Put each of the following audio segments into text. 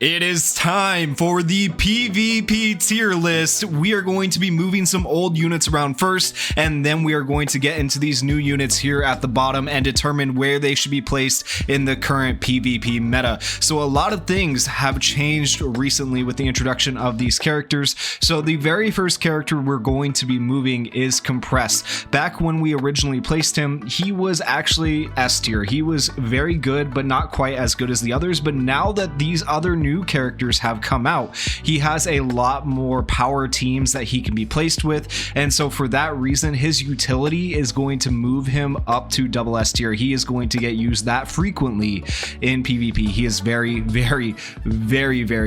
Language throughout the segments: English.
It is time for the PvP tier list. We are going to be moving some old units around first, and then we are going to get into these new units here at the bottom and determine where they should be placed in the current PvP meta. So a lot of things have changed recently with the introduction of these characters. So the very first character we're going to be moving is Compress. Back when we originally placed him, he was actually S tier. He was very good, but not quite as good as the others. But now that these other new characters have come out, he has a lot more power teams that he can be placed with, and so for that reason his utility is going to move him up to double S tier. He is going to get used that frequently in PvP. He is very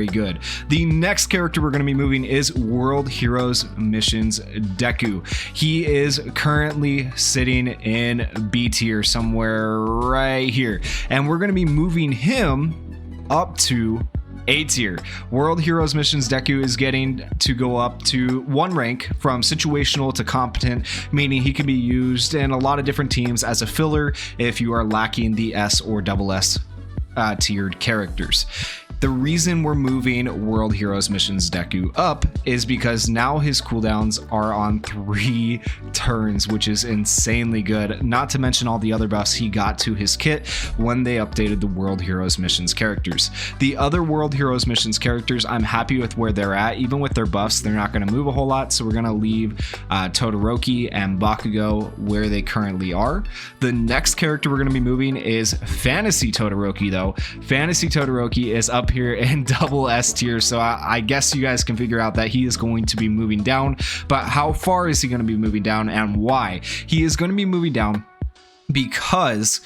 good. The next character we're going to be moving is World Heroes Missions Deku. He is currently sitting in B tier somewhere right here, and we're going to be moving him up to A tier. World Heroes Missions Deku is getting to go up to one rank from situational to competent, meaning he can be used in a lot of different teams as a filler if you are lacking the S or double S tiered characters. The reason we're moving World Heroes Missions Deku up is because now his cooldowns are on 3 turns, which is insanely good, not to mention all the other buffs he got to his kit when they updated the World Heroes Missions characters. The other World Heroes Missions characters, I'm happy with where they're at. Even with their buffs, they're not going to move a whole lot, so we're going to leave Todoroki and Bakugo where they currently are. The next character we're going to be moving is Fantasy Todoroki, though. Fantasy Todoroki is up here in double S tier, so I guess you guys can figure out that he is going to be moving down. But how far is he going to be moving down and why? He is going to be moving down because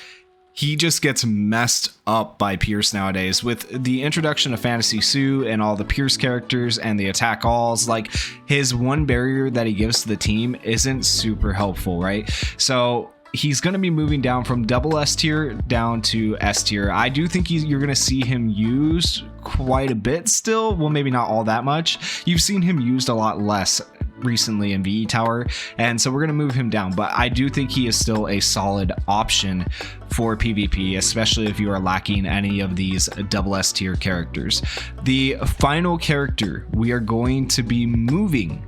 he just gets messed up by Pierce nowadays. With the introduction of Fantasy Sue and all the Pierce characters and the attack alls, like his one barrier that he gives to the team isn't super helpful, right? So he's going to be moving down from double S tier down to S tier. I do think you're going to see him used quite a bit still. Well, maybe not all that much. You've seen him used a lot less recently in VE Tower, and so we're going to move him down, but I do think he is still a solid option for PvP, especially if you are lacking any of these double S tier characters. The final character we are going to be moving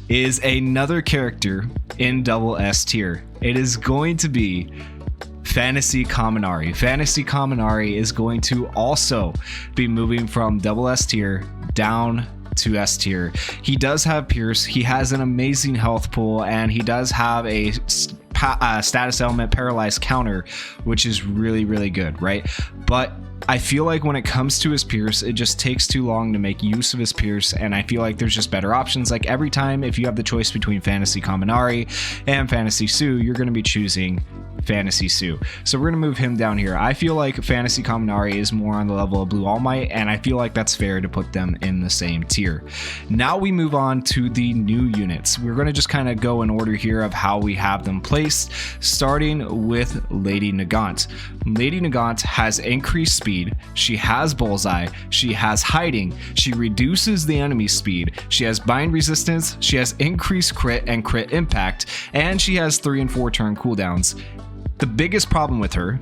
is another character in double S tier. It is going to be Fantasy Kaminari. Fantasy Kaminari is going to also be moving from double S tier down to S tier. He does have Pierce, he has an amazing health pool, and he does have a status element paralyzed counter, which is really good, right? But I feel like when it comes to his Pierce, it just takes too long to make use of his Pierce, and I feel like there's just better options. Like every time, if you have the choice between Fantasy Kaminari and Fantasy Sue, you're going to be choosing Fantasy Sue. So we're going to move him down here. I feel like Fantasy Kaminari is more on the level of Blue All Might, and I feel like that's fair to put them in the same tier. Now we move on to the new units. We're going to just kind of go in order here of how we have them placed, starting with Lady Nagant. Lady Nagant has increased speed, she has bullseye, she has hiding, she reduces the enemy speed, she has bind resistance, she has increased crit and crit impact, and she has 3 and 4 turn cooldowns. The biggest problem with her,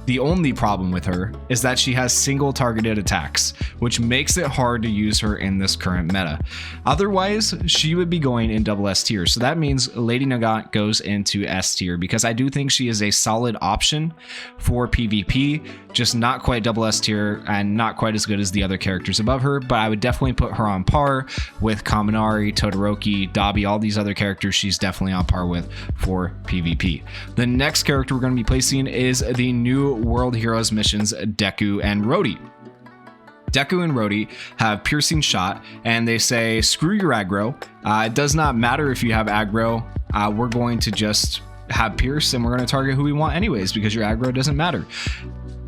the only problem with her, is that she has single targeted attacks, which makes it hard to use her in this current meta. Otherwise, she would be going in double S tier. So that means Lady Nagant goes into S tier, because I do think she is a solid option for PvP, just not quite double S tier and not quite as good as the other characters above her, but I would definitely put her on par with Kaminari, Todoroki, Dabi, all these other characters she's definitely on par with for PvP. The next character we're going to be placing is the new World Heroes Missions Deku and Rhodey. Deku and Rhodey have piercing shot, and they say screw your aggro. It does not matter if you have aggro. We're going to just have pierce, and we're going to target who we want anyways, because your aggro doesn't matter.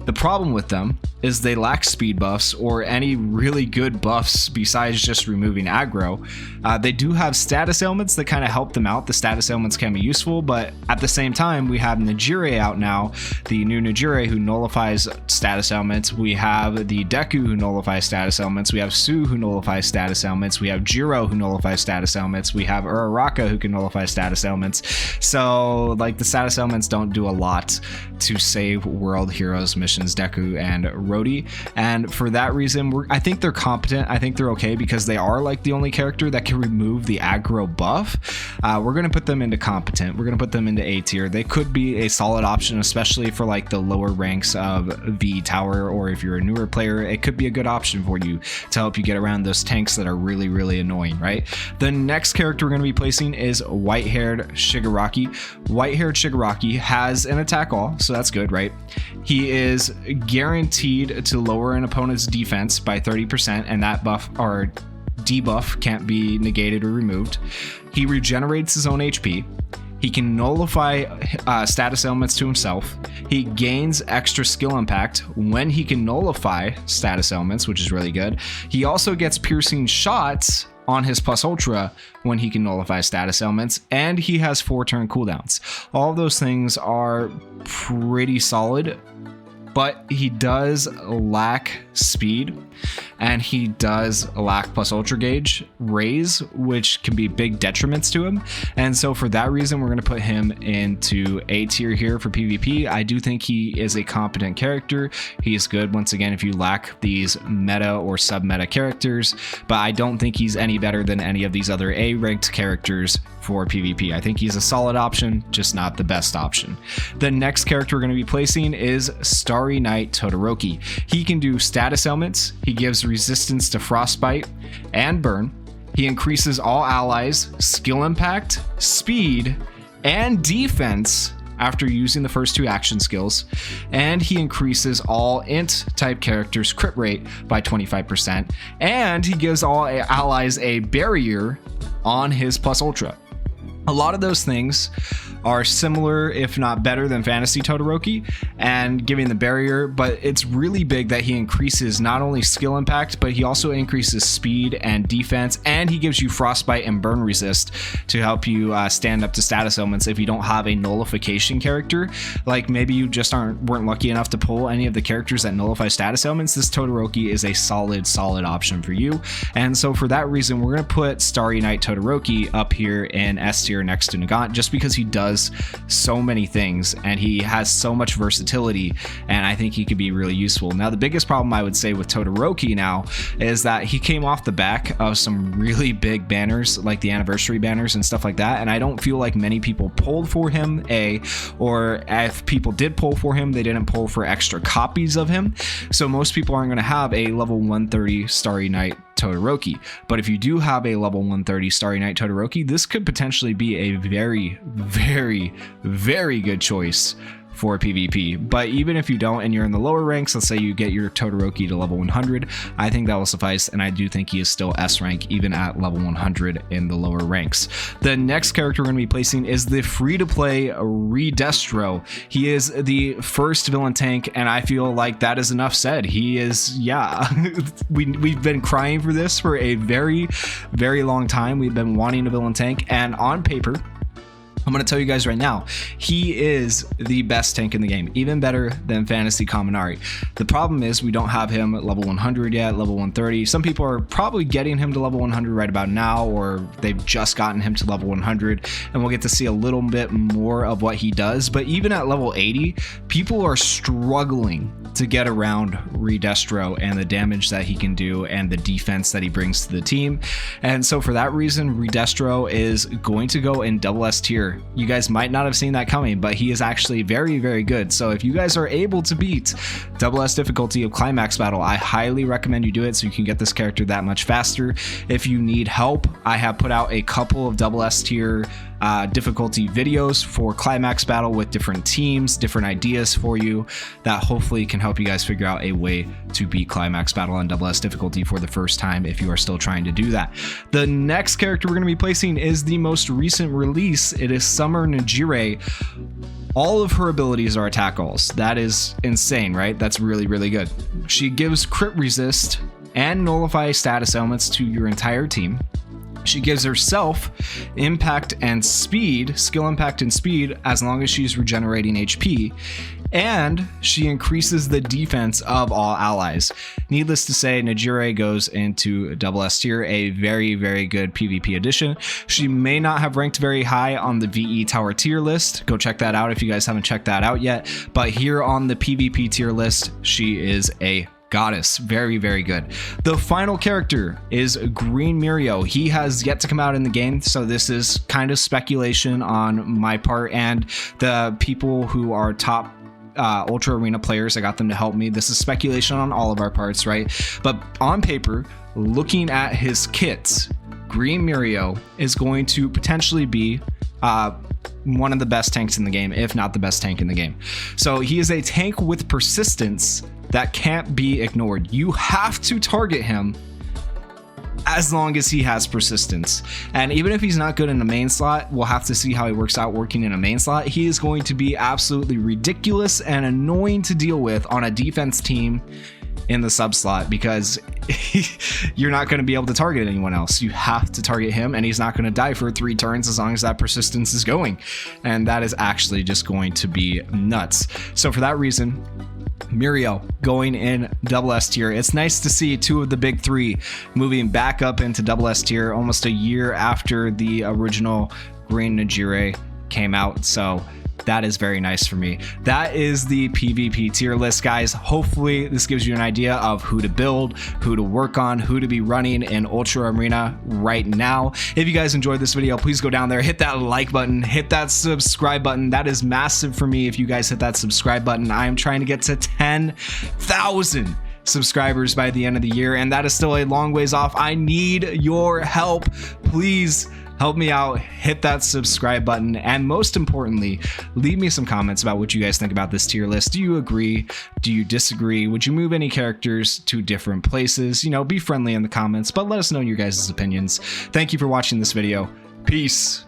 The problem with them is they lack speed buffs or any really good buffs besides just removing aggro. They do have status ailments that kind of help them out. The status ailments can be useful, but at the same time, we have Nejire out now, the new Nejire who nullifies status ailments. We have the Deku who nullifies status ailments. We have Sue who nullifies status ailments. We have Jiro who nullifies status ailments. We have Uraraka who can nullify status ailments. So like the status ailments don't do a lot to save World Heroes Missions transitions, Deku and Rhodey. And for that reason, I think they're competent. I think they're okay because they are like the only character that can remove the aggro buff. We're going to put them into competent. We're going to put them into A tier. They could be a solid option, especially for like the lower ranks of V Tower, or if you're a newer player, it could be a good option for you to help you get around those tanks that are really, really annoying, right? The next character we're going to be placing is white-haired Shigaraki. White-haired Shigaraki has an attack all, so that's good, right? He is guaranteed to lower an opponent's defense by 30%, and that buff or debuff can't be negated or removed. He regenerates his own HP. He can nullify status elements to himself. He gains extra skill impact when he can nullify status elements, which is really good. He also gets piercing shots on his plus ultra when he can nullify status elements, and he has 4-turn cooldowns. All of those things are pretty solid, but he does lack speed, and he does lack plus ultra gauge raise, which can be big detriments to him. And so for that reason, we're going to put him into A tier here for PvP. I do think he is a competent character. He's good once again if you lack these meta or sub meta characters, but I don't think he's any better than any of these other A ranked characters for PvP. I think he's a solid option, just not the best option. The next character we're going to be placing is Starry Night Todoroki. He can do status elements. He gives resistance to frostbite and burn. He increases all allies' skill impact, speed, and defense after using the first 2 action skills, and he increases all int type characters' crit rate by 25%, and he gives all allies a barrier on his plus ultra. A lot of those things are similar, if not better, than Fantasy Todoroki and giving the barrier, but it's really big that he increases not only skill impact, but he also increases speed and defense, and he gives you frostbite and burn resist to help you stand up to status elements if you don't have a nullification character. Like maybe you just weren't lucky enough to pull any of the characters that nullify status elements. This Todoroki is a solid option for you, and so for that reason, we're going to put Starry Night Todoroki up here in S tier next to Nagant, just because he does so many things and he has so much versatility, and I think he could be really useful. Now, the biggest problem I would say with Todoroki now is that he came off the back of some really big banners, like the anniversary banners and stuff like that, and I don't feel like many people pulled for him, or if people did pull for him, they didn't pull for extra copies of him, so most people aren't going to have a level 130 Starry Night Todoroki. But if you do have a level 130 Starry Night Todoroki, this could potentially be a very, very, very good choice for PvP. But even if you don't and you're in the lower ranks, let's say you get your Todoroki to level 100, I think that will suffice, and I do think he is still S rank even at level 100 in the lower ranks. The next character we're going to be placing is the free-to-play Redestro. He is the first villain tank, and I feel like that is enough said. He is, yeah, we've been crying for this for a very, very long time. We've been wanting a villain tank, and on paper, I'm going to tell you guys right now, he is the best tank in the game, even better than Fantasy Kaminari. The problem is we don't have him at level 100 yet, level 130. Some people are probably getting him to level 100 right about now, or they've just gotten him to level 100, and we'll get to see a little bit more of what he does. But even at level 80, people are struggling to get around Redestro and the damage that he can do and the defense that he brings to the team. And so for that reason, Redestro is going to go in double S tier. You guys might not have seen that coming, but he is actually very, very good. So if you guys are able to beat double S difficulty of Climax Battle, I highly recommend you do it so you can get this character that much faster. If you need help, I have put out a couple of double S tier difficulty videos for Climax Battle with different teams, different ideas for you that hopefully can help you guys figure out a way to beat Climax Battle on double S difficulty for the first time if you are still trying to do that. The next character we're going to be placing is the most recent release. It is Summer Najire. All of her abilities are attack alls. That is insane, right? That's really, really good. She gives crit resist and nullify status elements to your entire team. She gives herself impact and speed, skill impact and speed, as long as she's regenerating HP. and she increases the defense of all allies. Needless to say, Najire goes into double S tier, a very, very good PvP addition. She may not have ranked very high on the VE Tower tier list. Go check that out if you guys haven't checked that out yet. But here on the PvP tier list, she is a goddess. Very, very good. The final character is Green Mirio. He has yet to come out in the game, so this is kind of speculation on my part and the people who are top Ultra Arena players. I got them to help me. This is speculation on all of our parts, right? But on paper, looking at his kits, Green Mirio is going to potentially be one of the best tanks in the game, if not the best tank in the game. So he is a tank with persistence that can't be ignored. You have to target him as long as he has persistence. And even if he's not good in the main slot, we'll have to see how he works out working in a main slot. He is going to be absolutely ridiculous and annoying to deal with on a defense team in the sub slot, because you're not going to be able to target anyone else. You have to target him, and he's not going to die for 3 turns as long as that persistence is going. And that is actually just going to be nuts. So for that reason, Mirio going in double S tier. It's nice to see 2 of the big 3 moving back up into double S tier almost a year after the original Green Najire came out. So that is very nice for me. That is the PvP tier list, guys. Hopefully this gives you an idea of who to build, who to work on, who to be running in Ultra Arena right now. If you guys enjoyed this video, please go down there, hit that like button, hit that subscribe button. That is massive for me if you guys hit that subscribe button. I am trying to get to 10,000 subscribers by the end of the year, and that is still a long ways off. I need your help. Please help me out, hit that subscribe button, and most importantly, leave me some comments about what you guys think about this tier list. Do you agree? Do you disagree? Would you move any characters to different places? You know, be friendly in the comments, but let us know your guys' opinions. Thank you for watching this video. Peace.